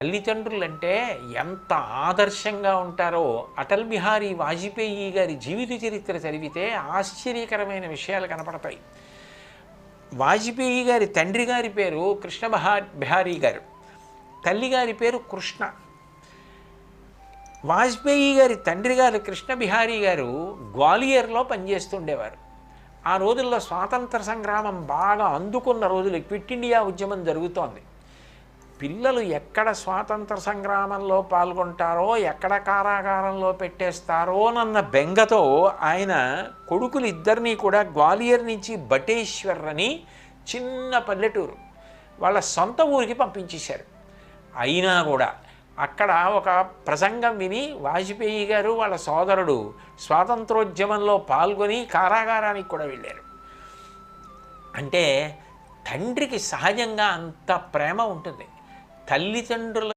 తల్లిదండ్రులంటే ఎంత ఆదర్శంగా ఉంటారో అటల్ బిహారీ వాజ్పేయి గారి జీవిత చరిత్ర చదివితే ఆశ్చర్యకరమైన విషయాలు కనపడతాయి. వాజ్పేయి గారి తండ్రి గారి పేరు బిహారీ గారు, తల్లి గారి పేరు కృష్ణ. వాజ్పేయి గారి తండ్రి గారు కృష్ణ బిహారీ గారు గ్వాలియర్లో పనిచేస్తుండేవారు. ఆ రోజుల్లో స్వాతంత్ర సంగ్రామం బాగా అందుకున్న రోజులు, క్విట్ ఇండియా ఉద్యమం జరుగుతోంది. పిల్లలు ఎక్కడ స్వాతంత్ర సంగ్రామంలో పాల్గొంటారో, ఎక్కడ కారాగారంలో పెట్టేస్తారోనన్న బెంగతో ఆయన కొడుకులు ఇద్దరినీ కూడా గ్వాలియర్ నుంచి బటేశ్వర్ అని చిన్న పల్లెటూరు వాళ్ళ సొంత ఊరికి పంపించేశారు. అయినా కూడా అక్కడ ఒక ప్రసంగం విని వాజ్పేయి గారు వాళ్ళ సోదరుడు స్వాతంత్రోద్యమంలో పాల్గొని కారాగారానికి కూడా వెళ్ళారు. అంటే తండ్రికి సహజంగా అంత ప్రేమ ఉంటుంది. తల్లిదండ్రుల